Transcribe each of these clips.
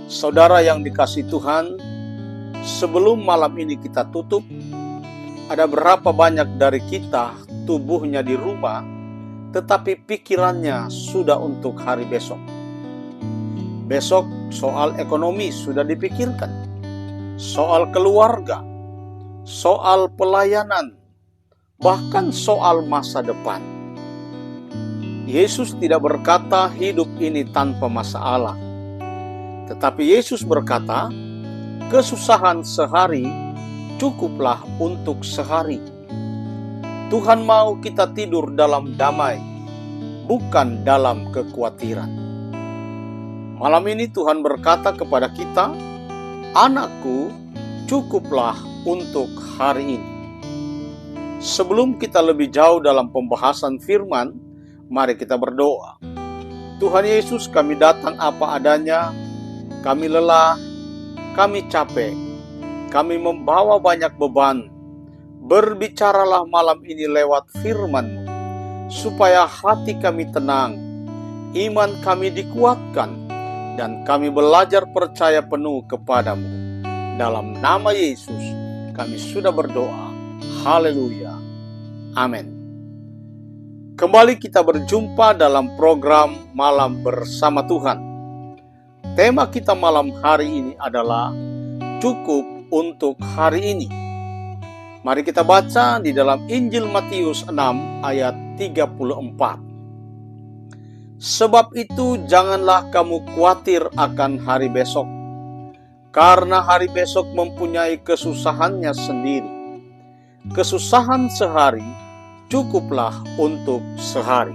Saudara yang dikasihi Tuhan, sebelum malam ini kita tutup, ada berapa banyak dari kita tubuhnya di rumah, tetapi pikirannya sudah untuk hari besok. Besok soal ekonomi sudah dipikirkan, soal keluarga, soal pelayanan, bahkan soal masa depan. Yesus tidak berkata hidup ini tanpa masalah. Tetapi Yesus berkata, kesusahan sehari cukuplah untuk sehari. Tuhan mau kita tidur dalam damai, bukan dalam kekhawatiran. Malam ini Tuhan berkata kepada kita, anakku, cukuplah untuk hari ini. Sebelum kita lebih jauh dalam pembahasan firman, mari kita berdoa. Tuhan Yesus, kami datang apa adanya. Kami lelah, kami capek, kami membawa banyak beban. Berbicaralah malam ini lewat firman-Mu, supaya hati kami tenang, iman kami dikuatkan, dan kami belajar percaya penuh kepadamu. Dalam nama Yesus, kami sudah berdoa. Haleluya. Amin. Kembali kita berjumpa dalam program Malam Bersama Tuhan. Tema kita malam hari ini adalah cukup untuk hari ini. Mari kita baca di dalam Injil Matius 6 ayat 34. Sebab itu janganlah kamu khawatir akan hari besok, karena hari besok mempunyai kesusahannya sendiri. Kesusahan sehari cukuplah untuk sehari.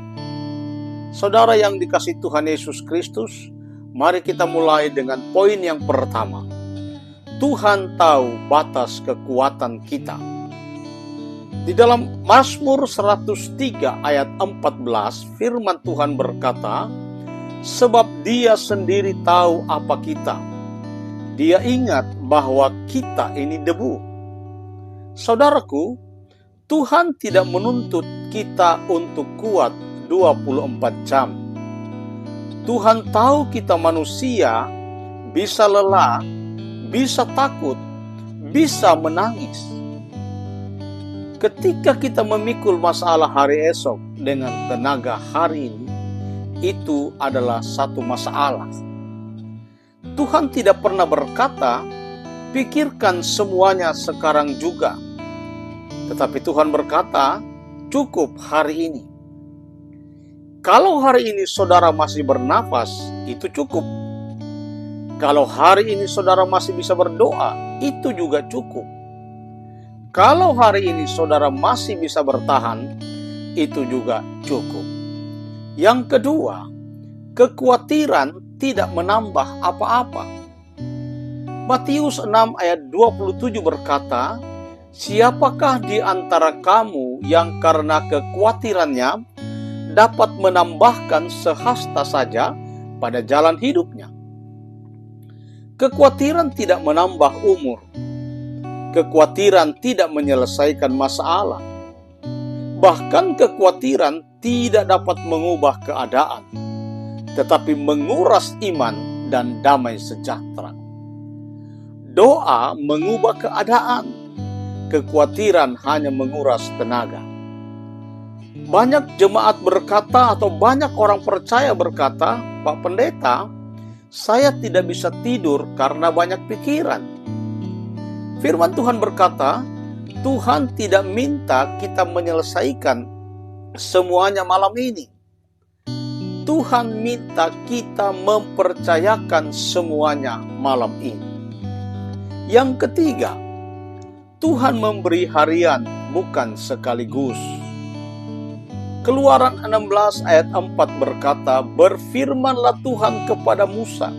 Saudara yang dikasihi Tuhan Yesus Kristus, mari kita mulai dengan poin yang pertama. Tuhan tahu batas kekuatan kita. Di dalam Mazmur 103 ayat 14, firman Tuhan berkata, sebab Dia sendiri tahu apa kita. Dia ingat bahwa kita ini debu. Saudaraku, Tuhan tidak menuntut kita untuk kuat 24 jam. Tuhan tahu kita manusia bisa lelah, bisa takut, bisa menangis. Ketika kita memikul masalah hari esok dengan tenaga hari ini, itu adalah satu masalah. Tuhan tidak pernah berkata, pikirkan semuanya sekarang juga. Tetapi Tuhan berkata, cukup hari ini. Kalau hari ini saudara masih bernafas, itu cukup. Kalau hari ini saudara masih bisa berdoa, itu juga cukup. Kalau hari ini saudara masih bisa bertahan, itu juga cukup. Yang kedua, kekhawatiran tidak menambah apa-apa. Matius 6 ayat 27 berkata, siapakah di antara kamu yang karena kekhawatirannya dapat menambahkan sehasta saja pada jalan hidupnya? Kekhawatiran tidak menambah umur. Kekhawatiran tidak menyelesaikan masalah. Bahkan kekhawatiran tidak dapat mengubah keadaan, tetapi menguras iman dan damai sejahtera. Doa mengubah keadaan. Kekhawatiran hanya menguras tenaga. Banyak jemaat berkata atau banyak orang percaya berkata, Pak Pendeta, saya tidak bisa tidur karena banyak pikiran. Firman Tuhan berkata, Tuhan tidak minta kita menyelesaikan semuanya malam ini. Tuhan minta kita mempercayakan semuanya malam ini. Yang ketiga, Tuhan memberi harian bukan sekaligus. Keluaran 16 ayat 4 berkata, berfirmanlah Tuhan kepada Musa,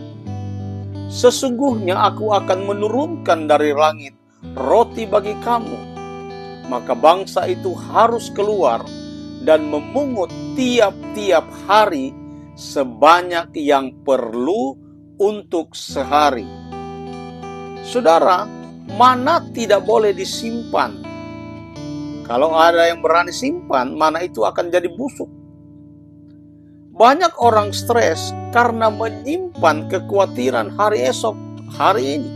sesungguhnya aku akan menurunkan dari langit roti bagi kamu. Maka bangsa itu harus keluar dan memungut tiap-tiap hari sebanyak yang perlu untuk sehari. Saudara, mana tidak boleh disimpan. Kalau ada yang berani simpan, mana itu akan jadi busuk. Banyak orang stres karena menyimpan kekhawatiran hari esok, hari ini.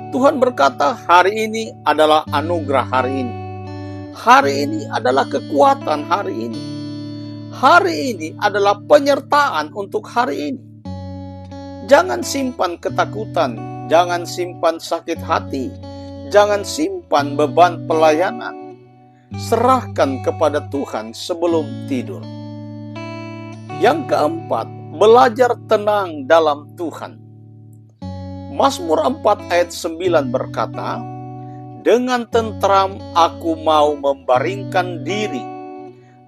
Tuhan berkata, hari ini adalah anugerah hari ini. Hari ini adalah kekuatan hari ini. Hari ini adalah penyertaan untuk hari ini. Jangan simpan ketakutan, jangan simpan sakit hati, jangan simpan beban pelayanan. Serahkan kepada Tuhan sebelum tidur. Yang keempat, belajar tenang dalam Tuhan. Mazmur 4 ayat 9 berkata, dengan tentram aku mau membaringkan diri,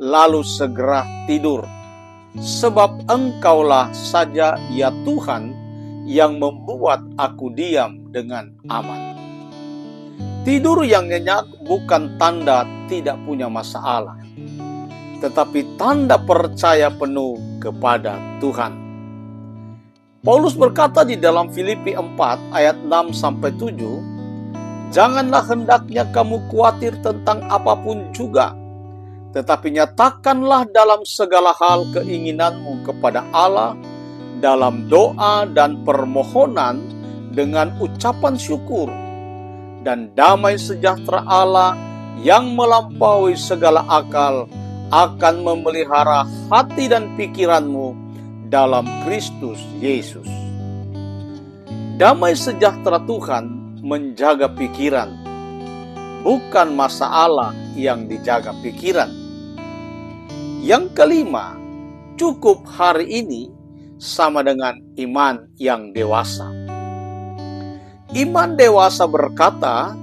lalu segera tidur. Sebab Engkaulah saja ya Tuhan yang membuat aku diam dengan aman. Tidur yang nyenyak bukan tanda tidak punya masalah, tetapi tanda percaya penuh kepada Tuhan. Paulus berkata di dalam Filipi 4 ayat 6-7, janganlah hendaknya kamu khawatir tentang apapun juga, tetapi nyatakanlah dalam segala hal keinginanmu kepada Allah dalam doa dan permohonan dengan ucapan syukur, dan damai sejahtera Allah yang melampaui segala akal akan memelihara hati dan pikiranmu dalam Kristus Yesus. Damai sejahtera Tuhan menjaga pikiran, bukan masalah yang dijaga pikiran. Yang kelima, cukup hari ini sama dengan iman yang dewasa. Iman dewasa berkata,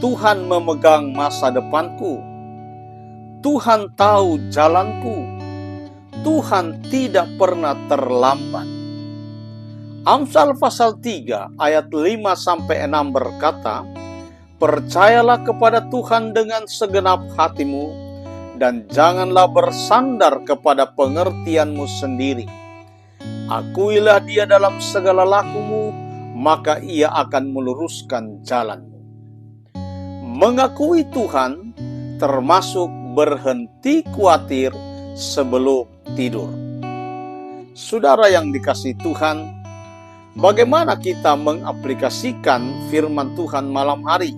Tuhan memegang masa depanku. Tuhan tahu jalanku. Tuhan tidak pernah terlambat. Amsal pasal 3 ayat 5-6 berkata, percayalah kepada Tuhan dengan segenap hatimu, dan janganlah bersandar kepada pengertianmu sendiri. Akuilah Dia dalam segala lakumu, maka Ia akan meluruskan jalanmu. Mengakui Tuhan termasuk berhenti khawatir sebelum tidur. Saudara yang dikasihi Tuhan, bagaimana kita mengaplikasikan firman Tuhan malam hari?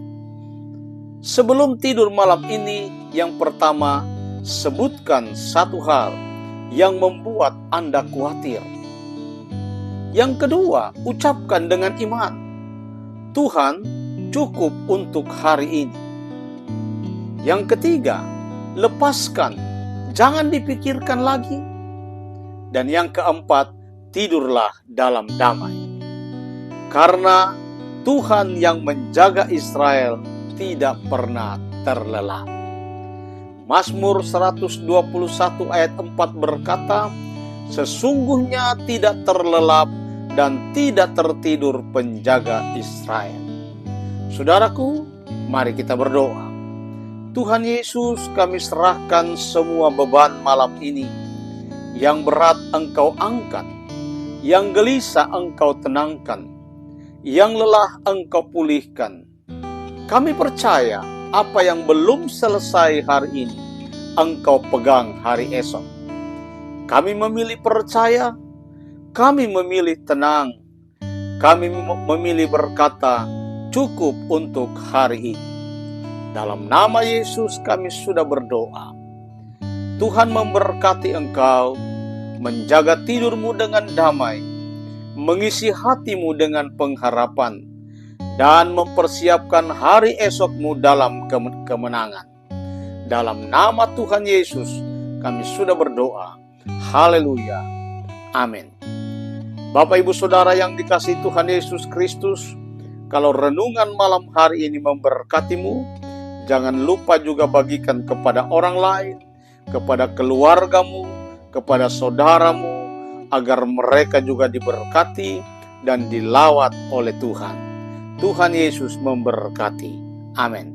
Sebelum tidur malam ini, yang pertama, sebutkan satu hal yang membuat Anda khawatir. Yang kedua, ucapkan dengan iman, Tuhan cukup untuk hari ini. Yang ketiga, lepaskan, jangan dipikirkan lagi. Dan yang keempat, tidurlah dalam damai. Karena Tuhan yang menjaga Israel tidak pernah terlelap. Mazmur 121 ayat 4 berkata, sesungguhnya tidak terlelap dan tidak tertidur penjaga Israel. Saudaraku, mari kita berdoa. Tuhan Yesus, kami serahkan semua beban malam ini. Yang berat Engkau angkat, yang gelisah Engkau tenangkan, yang lelah Engkau pulihkan. Kami percaya apa yang belum selesai hari ini, Engkau pegang hari esok. Kami memilih percaya, kami memilih tenang, kami memilih berkata, cukup untuk hari ini. Dalam nama Yesus kami sudah berdoa. Tuhan memberkati engkau, menjaga tidurmu dengan damai, mengisi hatimu dengan pengharapan, dan mempersiapkan hari esokmu dalam kemenangan. Dalam nama Tuhan Yesus kami sudah berdoa. Haleluya. Amin. Bapak Ibu Saudara yang dikasihi Tuhan Yesus Kristus, kalau renungan malam hari ini memberkatimu, jangan lupa juga bagikan kepada orang lain, kepada keluargamu, kepada saudaramu, agar mereka juga diberkati dan dilawat oleh Tuhan. Tuhan Yesus memberkati. Amin.